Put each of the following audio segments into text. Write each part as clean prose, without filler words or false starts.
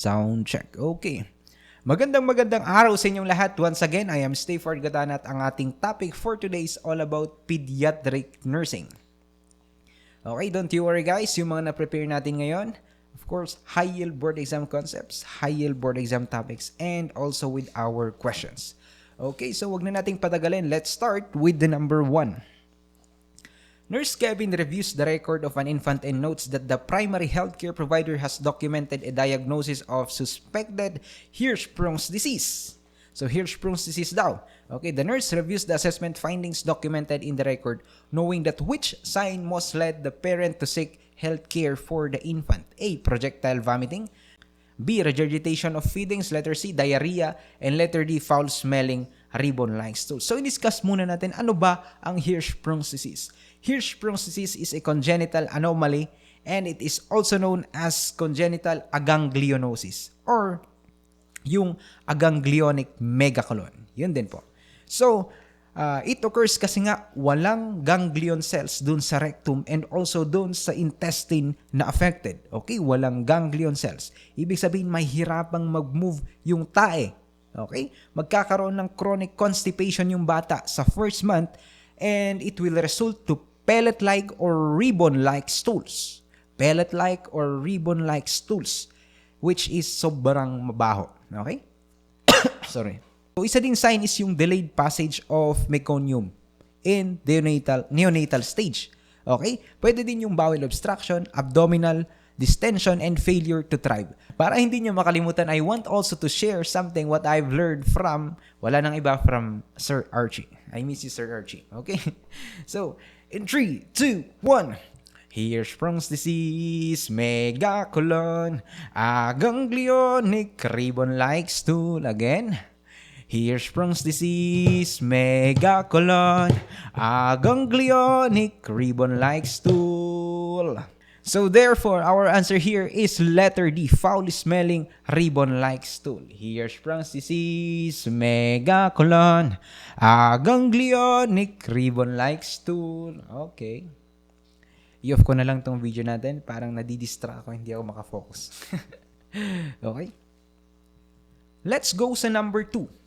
Sound check. Okay. Magandang araw sa inyong lahat. Once again, I am Stafford Gatan at ang ating topic for today is all about pediatric nursing. Okay, don't you worry guys, yung mga na-prepare natin ngayon, of course, high-yield board exam concepts, high-yield board exam topics, and also with our questions. Okay, so wag na nating patagalin. Let's start with the number 1. Nurse Kevin reviews the record of an infant and notes that the primary healthcare provider has documented a diagnosis of suspected Hirschsprung's disease. So Hirschsprung's disease daw. Okay, the nurse reviews the assessment findings documented in the record, knowing that which sign most led the parent to seek healthcare for the infant. A. Projectile vomiting. B. Regurgitation of feedings. Letter C. Diarrhea. And letter D. Foul-smelling ribbon-like stool. So, i-discuss muna natin ano ba ang Hirschsprung's disease. Hirschsprung's disease is a congenital anomaly and it is also known as congenital aganglionosis or yung aganglionic megacolon. Yun din po. So, it occurs kasi nga walang ganglion cells dun sa rectum and also dun sa intestine na affected. Okay? Walang ganglion cells. Ibig sabihin, may hirapang mag-move yung tae. Okay? Magkakaroon ng chronic constipation yung bata sa first month and it will result to pellet-like or ribbon-like stools. Pellet-like or ribbon-like stools, which is sobrang mabaho. Okay? Sorry. So, isa ding sign is yung delayed passage of meconium in the neonatal stage. Okay? Pwede din yung bowel obstruction, abdominal distension, and failure to thrive. Para hindi nyo makalimutan, I want also to share something what I've learned from, wala nang iba, from Sir Archie. I miss you, Sir Archie. Okay? So, in 3, 2, 1. Hirschsprung's disease, megacolon, aganglionic ribbon-like stool. Again. Hirschsprung's disease, megacolon, aganglionic ribbon-like stool. So therefore, our answer here is letter D, foul-smelling ribbon-like stool. Hirschsprung's disease, megacolon, aganglionic ribbon-like stool. Okay. I-off ko na lang tong video natin. Parang nadidistract ako, hindi ako makafocus. Okay. Let's go sa number 2.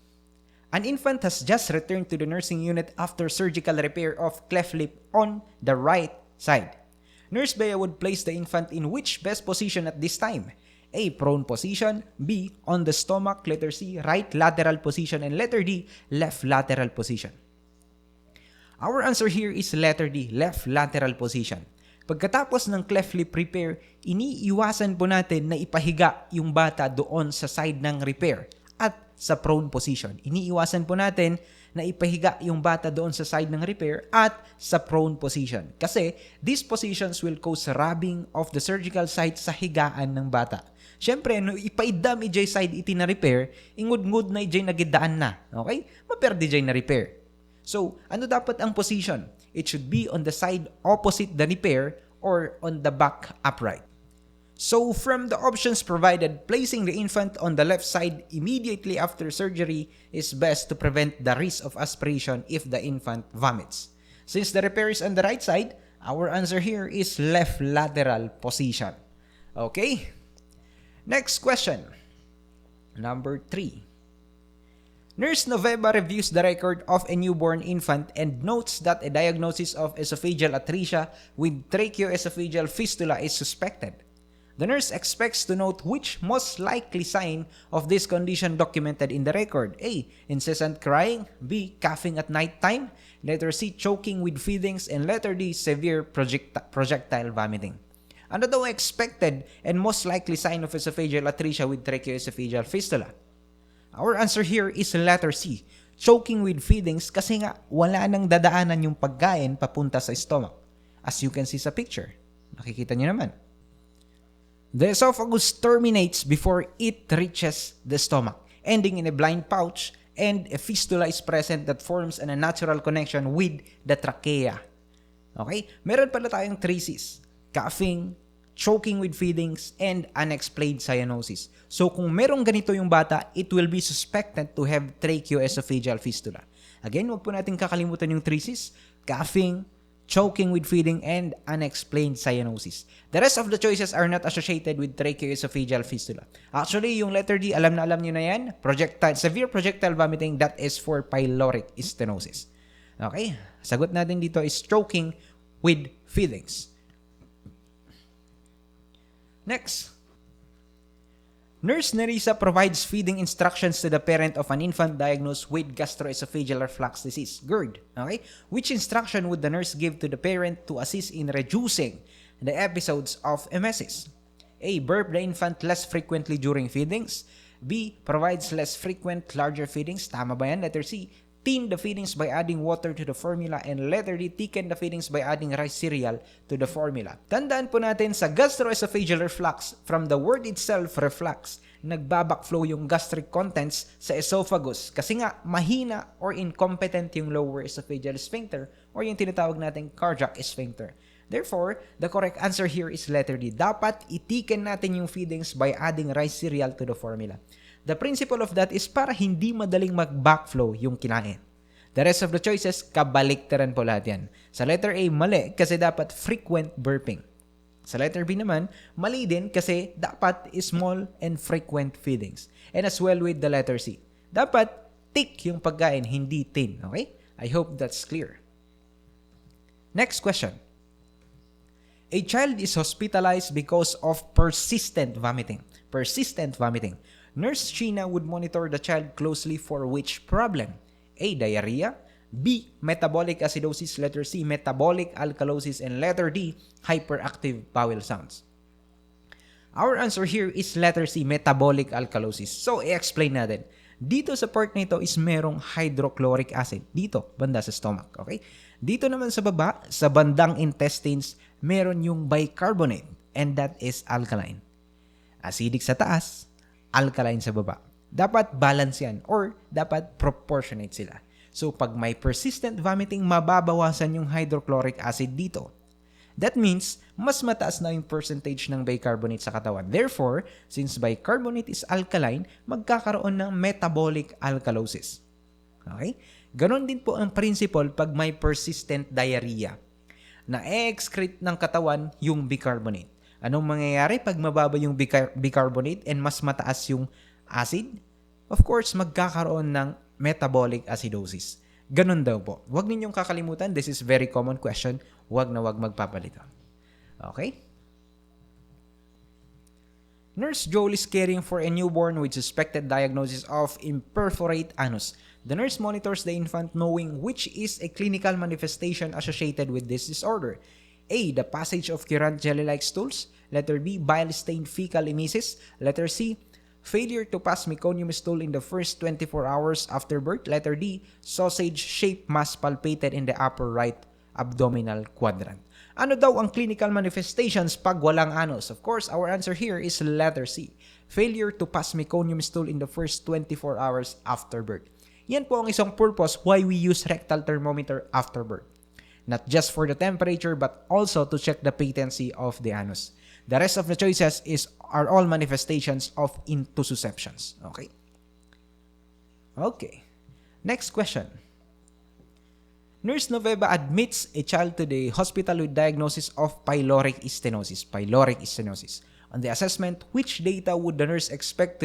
An infant has just returned to the nursing unit after surgical repair of cleft lip on the right side. Nurse Bea would place the infant in which best position at this time? A. Prone position. B. On the stomach. Letter C. Right lateral position. And letter D. Left lateral position. Our answer here is letter D. Left lateral position. Pagkatapos ng cleft lip repair, iniiwasan po natin na ipahiga yung bata doon sa side ng repair at sa prone position. Iniiwasan po natin na ipahiga yung bata doon sa side ng repair at sa prone position. Kasi these positions will cause rubbing of the surgical site sa higaan ng bata. Siyempre, no, ipaidam ijay side iti na repair, ingud-ngud na ijay nagidaan na. Okay? Maperdi ijay na repair. So, ano dapat ang position? It should be on the side opposite the repair or on the back upright. So, from the options provided, placing the infant on the left side immediately after surgery is best to prevent the risk of aspiration if the infant vomits. Since the repair is on the right side, our answer here is left lateral position. Okay? Next question. Number 3. Nurse Noveva reviews the record of a newborn infant and notes that a diagnosis of esophageal atresia with tracheoesophageal fistula is suspected. The nurse expects to note which most likely sign of this condition documented in the record. A. Incessant crying. B. Coughing at night time. Letter C. Choking with feedings. And letter D. Severe projectile vomiting. Ano daw expected and most likely sign of esophageal atresia with tracheoesophageal fistula? Our answer here is letter C. Choking with feedings kasi nga wala nang dadaanan yung pagkain papunta sa stomach. As you can see sa picture. Nakikita niyo naman. The esophagus terminates before it reaches the stomach, ending in a blind pouch, and a fistula is present that forms an unnatural connection with the trachea. Okay? Meron pala tayong 3 C's. Coughing, choking with feedings, and unexplained cyanosis. So kung merong ganito yung bata, it will be suspected to have tracheoesophageal fistula. Again, wag po natin kakalimutan yung 3 C's. Coughing, choking with feeding, and unexplained cyanosis. The rest of the choices are not associated with tracheoesophageal fistula. Actually, yung letter D, alam na alam nyo na yan. Severe projectile vomiting, that is for pyloric stenosis. Okay? Sagot natin dito is choking with feedings. Next. Nurse Nerissa provides feeding instructions to the parent of an infant diagnosed with gastroesophageal reflux disease, GERD. Okay? Which instruction would the nurse give to the parent to assist in reducing the episodes of emesis? A. Burp the infant less frequently during feedings. B. Provides less frequent, larger feedings. Tama ba yan? Letter C. Thin the feedings by adding water to the formula. And letter D. Thicken the feedings by adding rice cereal to the formula. Tandaan po natin sa gastroesophageal reflux, from the word itself, reflux, nagbabackflow yung gastric contents sa esophagus kasi nga mahina or incompetent yung lower esophageal sphincter or yung tinatawag nating cardiac sphincter. Therefore, the correct answer here is letter D. Dapat itiken natin yung feedings by adding rice cereal to the formula. The principle of that is para hindi madaling mag-backflow yung kinain. The rest of the choices, kabaliktaran po lahat yan. Sa letter A, mali kasi dapat frequent burping. Sa letter B naman, mali din kasi dapat small and frequent feedings. And as well with the letter C. Dapat thick yung pagkain, hindi thin. Okay? I hope that's clear. Next question. A child is hospitalized because of persistent vomiting. Persistent vomiting. Nurse Sheena would monitor the child closely for which problem? A. Diarrhea. B. Metabolic acidosis. Letter C. Metabolic alkalosis. And letter D. Hyperactive bowel sounds. Our answer here is letter C. Metabolic alkalosis. So, i-explain natin. Dito sa part na ito is merong hydrochloric acid. Dito, banda sa stomach. Okay? Dito naman sa baba, sa bandang intestines, meron yung bicarbonate. And that is alkaline. Acidic sa taas, alkaline sa baba. Dapat balance yan or dapat proportionate sila. So, pag may persistent vomiting, mababawasan yung hydrochloric acid dito. That means, mas mataas na yung percentage ng bicarbonate sa katawan. Therefore, since bicarbonate is alkaline, magkakaroon ng metabolic alkalosis. Okay? Ganon din po ang principle pag may persistent diarrhea. Na-excrete ng katawan yung bicarbonate. Anong mangyayari pag mababa yung bicarbonate and mas mataas yung acid? Of course, magkakaroon ng metabolic acidosis. Ganun daw po. Huwag ninyong kakalimutan. This is very common question. Huwag na huwag magpapalito. Okay? Nurse Joel is caring for a newborn with suspected diagnosis of imperforate anus. The nurse monitors the infant knowing which is a clinical manifestation associated with this disorder. A. The passage of current jelly-like stools. Letter B. Bile-stained fecal emesis. Letter C. Failure to pass meconium stool in the first 24 hours after birth. Letter D. Sausage-shaped mass palpated in the upper right abdominal quadrant. Ano daw ang clinical manifestations pag walang anus? Of course, our answer here is letter C. Failure to pass meconium stool in the first 24 hours after birth. Yan po ang isang purpose why we use rectal thermometer after birth. Not just for the temperature but also to check the patency of the anus. The rest of the choices are all manifestations of intussusceptions. Okay? Okay. Next question. Nurse Noveva admits a child to the hospital with diagnosis of pyloric stenosis. Pyloric stenosis. On the assessment, which data would the nurse expect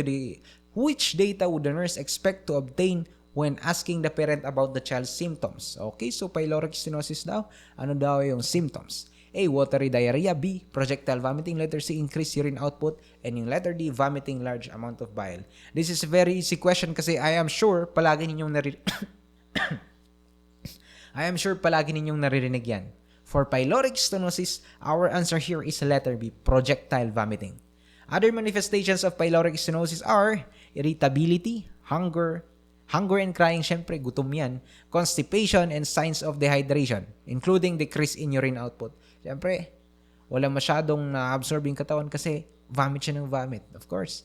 to obtain when asking the parent about the child's symptoms? Okay, so pyloric stenosis daw. Ano daw yung symptoms? A. Watery diarrhea. B. Projectile vomiting. Letter C. Increased urine output. And yung letter D. Vomiting large amount of bile. This is a very easy question kasi I am sure palagi ninyong naririnig yan. For pyloric stenosis, our answer here is letter B. Projectile vomiting. Other manifestations of pyloric stenosis are irritability, hunger and crying, syempre gutom yan, constipation and signs of dehydration, including decrease in urine output. Syempre, wala masyadong na-absorb yung katawan kasi vomit siya ng vomit. Of course,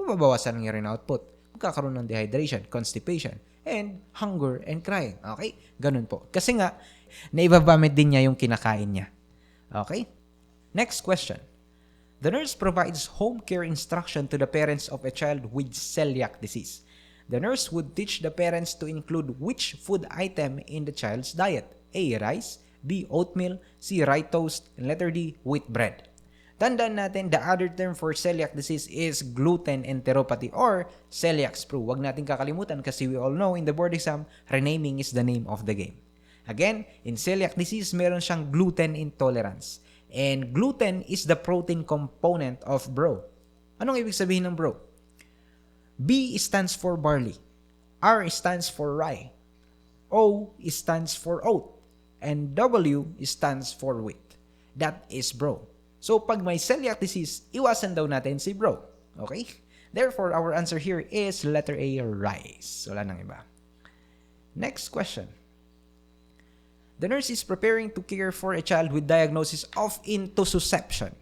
mababawasan ng urine output. Magkakaroon ng dehydration, constipation, and hunger and crying. Okay? Ganun po. Kasi nga, naibabamit din niya yung kinakain niya. Okay? Next question. The nurse provides home care instruction to the parents of a child with celiac disease. The nurse would teach the parents to include which food item in the child's diet? A. Rice. B. Oatmeal, C. Rye toast, and letter D. Wheat bread. Tandaan natin, the other term for celiac disease is gluten enteropathy or celiac sprue. Huwag natin kakalimutan kasi we all know in the board exam, renaming is the name of the game. Again, in celiac disease, meron siyang gluten intolerance. And gluten is the protein component of bro. Anong ibig sabihin ng bro? B stands for barley. R stands for rye. O stands for oat. And W stands for wheat. That is bro. So, pag may celiac disease, iwasan daw natin si bro. Okay? Therefore, our answer here is letter A, rice. Wala nang iba. Next question. The nurse is preparing to care for a child with diagnosis of intussusception.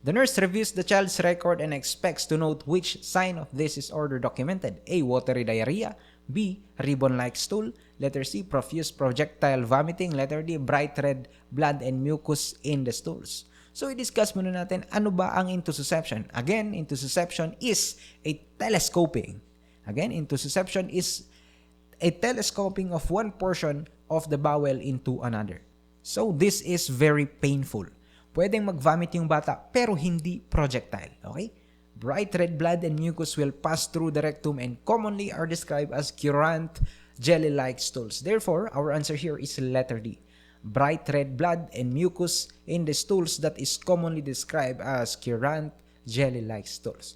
The nurse reviews the child's record and expects to note which sign of this is order documented. A. Watery diarrhea. B. Ribbon-like stool. Letter C. Profuse projectile vomiting. Letter D. Bright red blood and mucus in the stools. So, i-discuss muna natin ano ba ang intussusception. Again, intussusception is a telescoping. Again, intussusception is a telescoping of one portion of the bowel into another. So, this is very painful. Pwedeng mag-vomit yung bata pero hindi projectile. Okay? Bright red blood and mucus will pass through the rectum and commonly are described as currant, jelly-like stools. Therefore, our answer here is letter D. Bright red blood and mucus in the stools that is commonly described as currant, jelly-like stools.